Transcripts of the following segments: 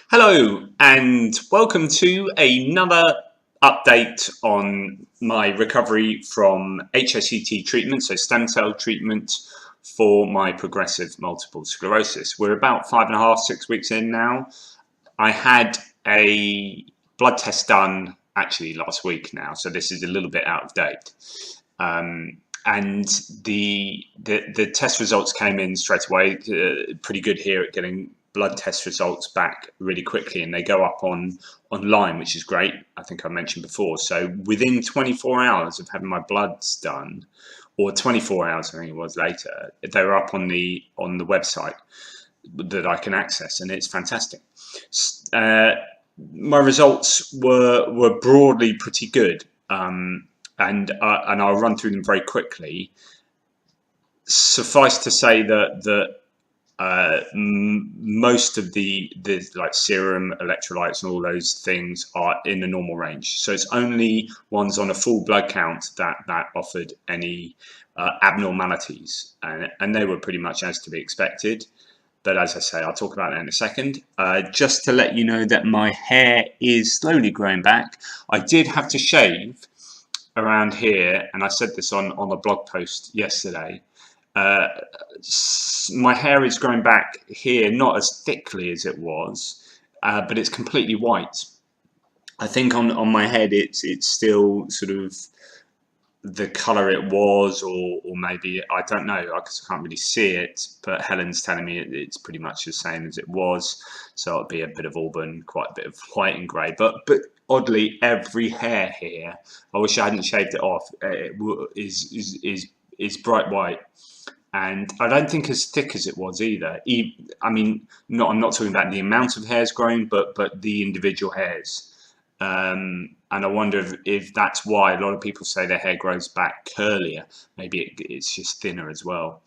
Hello and welcome to another update on my recovery from HSCT treatment, so stem cell treatment for my progressive multiple sclerosis. We're about 5.5, 6 weeks in now. I had a blood test done actually last week now, so this is a little bit out of date. And the test results came in straight away. Pretty good here at getting blood test results back really quickly, and they go up online, which is great. I think I mentioned before. So within 24 hours of having my bloods done, or 24 hours, I think it was later, they were up on the website that I can access, and it's fantastic. My results were broadly pretty good. And I'll run through them very quickly. Suffice to say that most of the like serum electrolytes and all those things are in the normal range. So it's only ones on a full blood count that offered any abnormalities, and they were pretty much as to be expected. But as I say, I'll talk about that in a second. Just to let you know that my hair is slowly growing back. I did have to shave around here, and I said this on a blog post yesterday. My hair is growing back here, not as thickly as it was, but it's completely white. I think on my head it's still sort of the color it was, or maybe, I don't know, because I can't really see it, but Helen's telling me it's pretty much the same as it was. So it'll be a bit of auburn, quite a bit of white and grey, but oddly every hair here, I wish I hadn't shaved it off, is bright white, and I don't think as thick as it was either. I mean, I'm not talking about the amount of hairs growing, but the individual hairs. And I wonder if that's why a lot of people say their hair grows back curlier. Maybe it's just thinner as well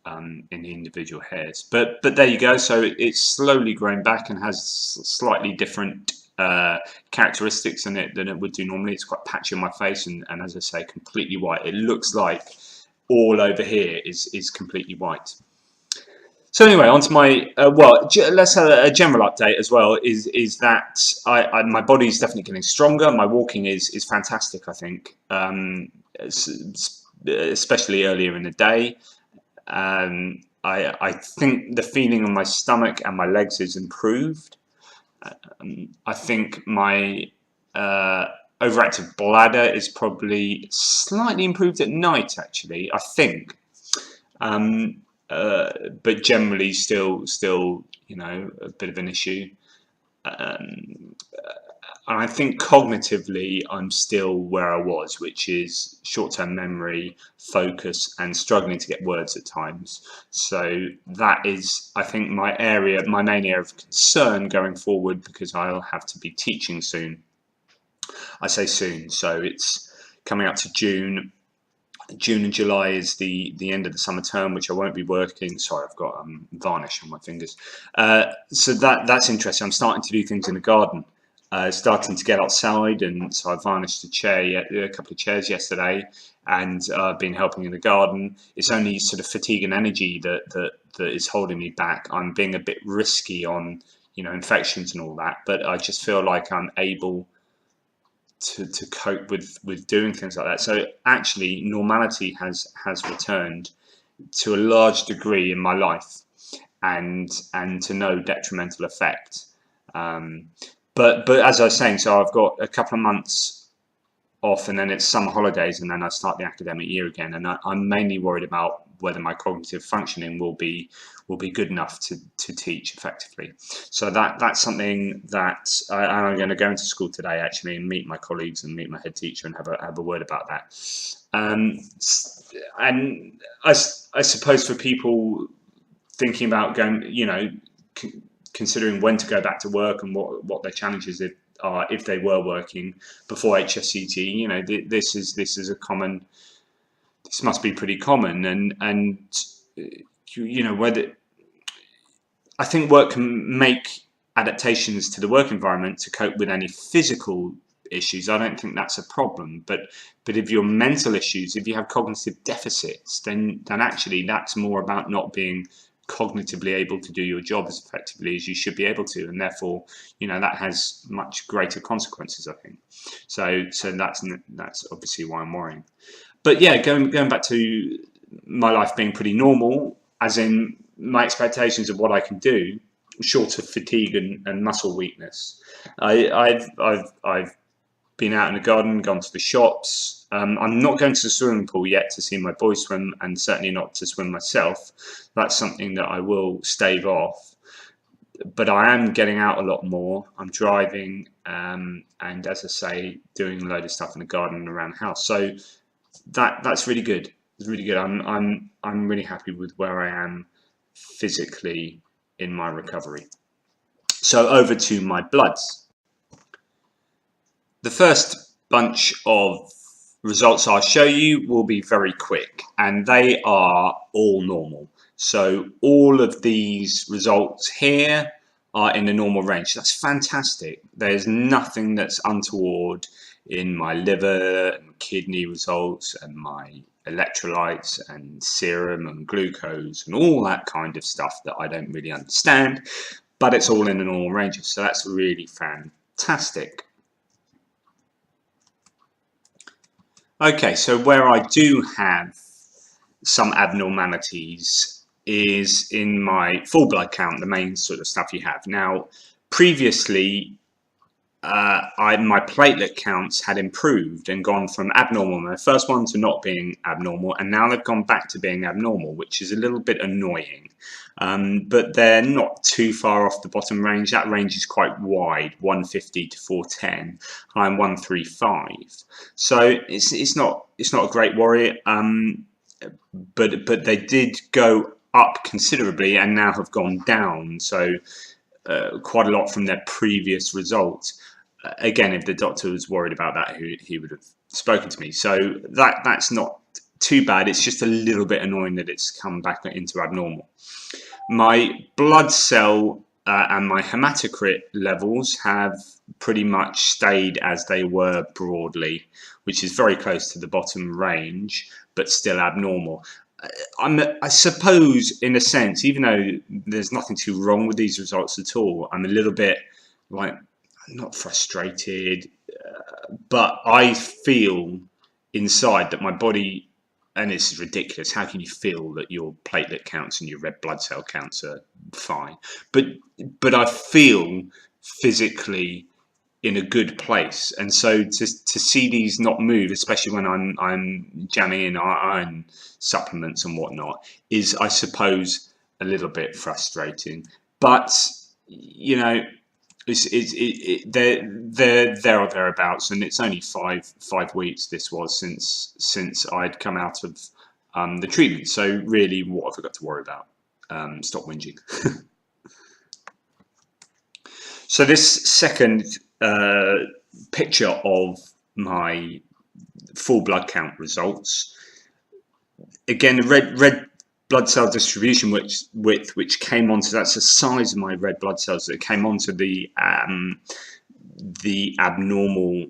in the individual hairs. But there you go. So it's slowly growing back and has slightly different characteristics in it than it would do normally. It's quite patchy on my face, and as I say, completely white. It looks like all over here is completely white. So anyway, on to my let's have a general update as well. Is that my body's definitely getting stronger. My walking is fantastic, I think, especially earlier in the day. I think the feeling on my stomach and my legs is improved. I think my overactive bladder is probably slightly improved at night, actually, I think. But generally still, you know, a bit of an issue. And I think cognitively I'm still where I was, which is short-term memory, focus, and struggling to get words at times. So that is, I think, my main area of concern going forward, because I'll have to be teaching soon. I say soon, so it's coming up to June. June and July is the end of the summer term, which I won't be working. Sorry, I've got varnish on my fingers. So that's interesting. I'm starting to do things in the garden, starting to get outside, and so I varnished a couple of chairs yesterday, and I've been helping in the garden. It's only sort of fatigue and energy that is holding me back. I'm being a bit risky on, you know, infections and all that, but I just feel like I'm able to cope with doing things like that. So actually normality has returned to a large degree in my life, and to no detrimental effect. But as I was saying, so I've got a couple of months off, and then it's summer holidays, and then I start the academic year again, and I'm mainly worried about whether my cognitive functioning will be good enough to teach effectively. So that's something that I'm going to go into school today, actually, and meet my colleagues and meet my head teacher and have a word about that. And I suppose for people thinking about going, you know, considering when to go back to work and what their challenges are if they were working before HSCT, you know, this is a common. This must be pretty common, and you know, whether I think work can make adaptations to the work environment to cope with any physical issues. I don't think that's a problem, but if your mental issues, if you have cognitive deficits, then actually that's more about not being cognitively able to do your job as effectively as you should be able to, and therefore, that has much greater consequences, I think. So that's obviously why I'm worrying. But yeah, going back to my life being pretty normal, as in my expectations of what I can do, short of fatigue and muscle weakness. I've been out in the garden, gone to the shops. I'm not going to the swimming pool yet to see my boys swim, and certainly not to swim myself. That's something that I will stave off. But I am getting out a lot more. I'm driving, and as I say, doing a load of stuff in the garden and around the house. So that's really good. It's really good. I'm really happy with where I am physically in my recovery. So over to my bloods. The first bunch of results I'll show you will be very quick, and they are all normal. So all of these results here are in the normal range. That's fantastic. There's nothing that's untoward in my liver and kidney results and my electrolytes and serum and glucose and all that kind of stuff that I don't really understand, but it's all in the normal ranges. So that's really fantastic. Okay, so where I do have some abnormalities is in my full blood count, the main sort of stuff you have. Now, previously, my platelet counts had improved and gone from abnormal, my first one, to not being abnormal, and now they've gone back to being abnormal, which is a little bit annoying. But they're not too far off the bottom range. That range is quite wide, 150 to 410. I'm 135, so it's not a great worry. But they did go up considerably and now have gone down. So quite a lot from their previous results. Again, if the doctor was worried about that, he would have spoken to me. So that's not too bad. It's just a little bit annoying that it's come back into abnormal. My blood cell and my hematocrit levels have pretty much stayed as they were broadly, which is very close to the bottom range, but still abnormal. I suppose, in a sense, even though there's nothing too wrong with these results at all, I'm a little bit not frustrated, but I feel inside that my body, and this is ridiculous, how can you feel that your platelet counts and your red blood cell counts are fine? But I feel physically in a good place, and so to see these not move, especially when I'm jamming in iron supplements and whatnot, is, I suppose, a little bit frustrating. But they're there or thereabouts, and it's only five weeks. This was since I'd come out of the treatment. So really, what have I got to worry about? Stop whinging. So this second picture of my full blood count results. Again, the red blood cell distribution which came onto, that's the size of my red blood cells that came onto the abnormal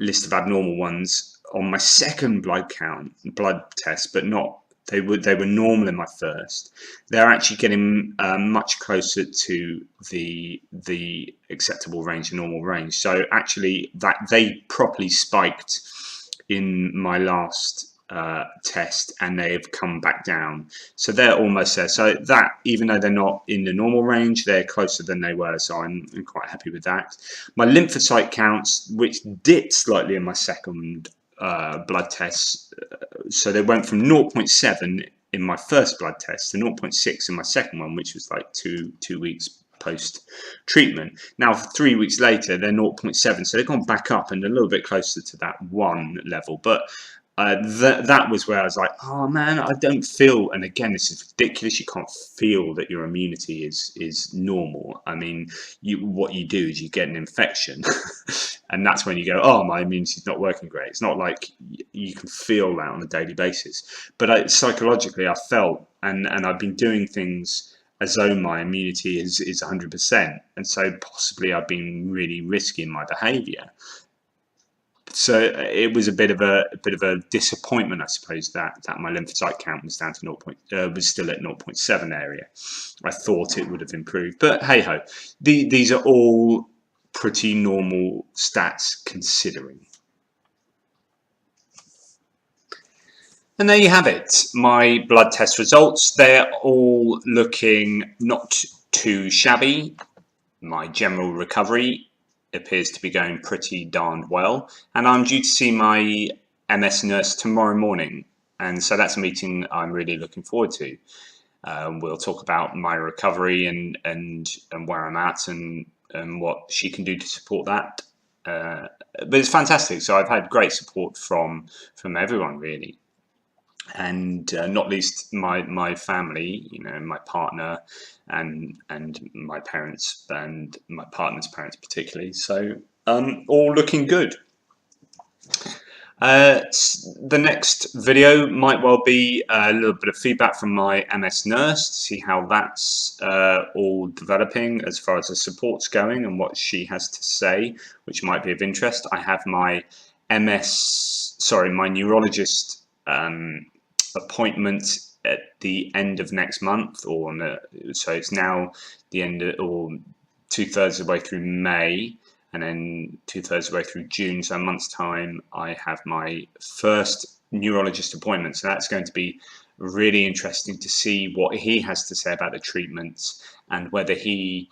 list of abnormal ones on my second blood test, but not, they were normal in my first. They're actually getting much closer to the acceptable range, the normal range. So actually, that they properly spiked in my last test, and they have come back down. So they're almost there. So that, even though they're not in the normal range, they're closer than they were. So I'm quite happy with that. My lymphocyte counts, which dipped slightly in my second blood test, so they went from 0.7 in my first blood test to 0.6 in my second one, which was like two weeks post treatment. Now 3 weeks later, they're 0.7, so they've gone back up and a little bit closer to that 1 level. But that was where I was like, oh man, I don't feel, and again, this is ridiculous, you can't feel that your immunity is normal. I mean, what you do is you get an infection and that's when you go, oh, my immunity's not working great. It's not like you can feel that on a daily basis. But psychologically, I felt, and I've been doing things as though my immunity is 100%. And so possibly I've been really risky in my behavior. So it was a bit of a disappointment, I suppose, that my lymphocyte count was down to was still at 0.7 area. I thought it would have improved, but hey ho, these are all pretty normal stats considering. And there you have it, my blood test results. They're all looking not too shabby. My general recovery appears to be going pretty darn well, and I'm due to see my MS nurse tomorrow morning, and so that's a meeting I'm really looking forward to. We'll talk about my recovery and where I'm at and what she can do to support that. But it's fantastic. So I've had great support from everyone really, and not least my family, you know, my partner and my parents and my partner's parents particularly. So all looking good. The next video might well be a little bit of feedback from my MS nurse to see how that's all developing as far as the support's going and what she has to say, which might be of interest. I have my my neurologist appointment at the end of next month, so it's now the end of, or 2/3 of the way through May, and then 2/3 of the way through June, so a month's time, I have my first neurologist appointment. So that's going to be really interesting to see what he has to say about the treatments and whether he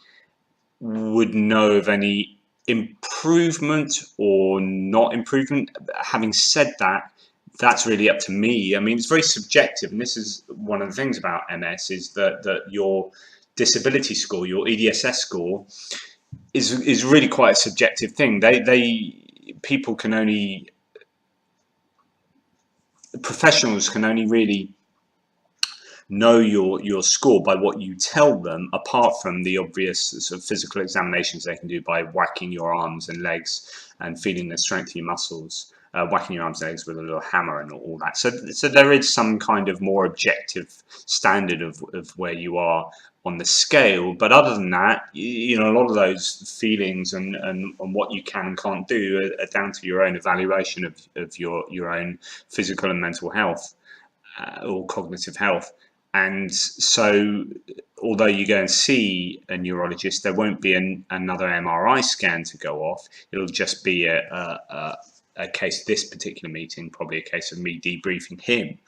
would know of any improvement or not improvement. Having said that, that's really up to me. I mean, it's very subjective, and this is one of the things about MS, is that your disability score, your EDSS score, is really quite a subjective thing. Professionals can only really know your score by what you tell them, apart from the obvious sort of physical examinations they can do by whacking your arms and legs and feeling the strength of your muscles, whacking your arms and legs with a little hammer and all that. So there is some kind of more objective standard of where you are on the scale, but other than that, you know, a lot of those feelings and what you can and can't do are down to your own evaluation of your own physical and mental health, or cognitive health. And so, although you go and see a neurologist, there won't be another MRI scan to go off. It'll just be a case, this particular meeting, probably a case of me debriefing him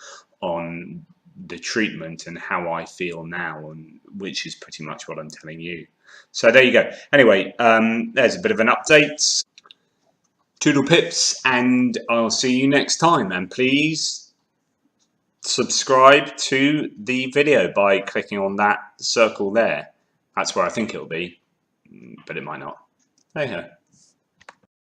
on the treatment and how I feel now, and which is pretty much what I'm telling you. So there you go. Anyway, there's a bit of an update. Toodle pips, and I'll see you next time. And please subscribe to the video by clicking on that circle there. That's where I think it'll be, but it might not. There you go.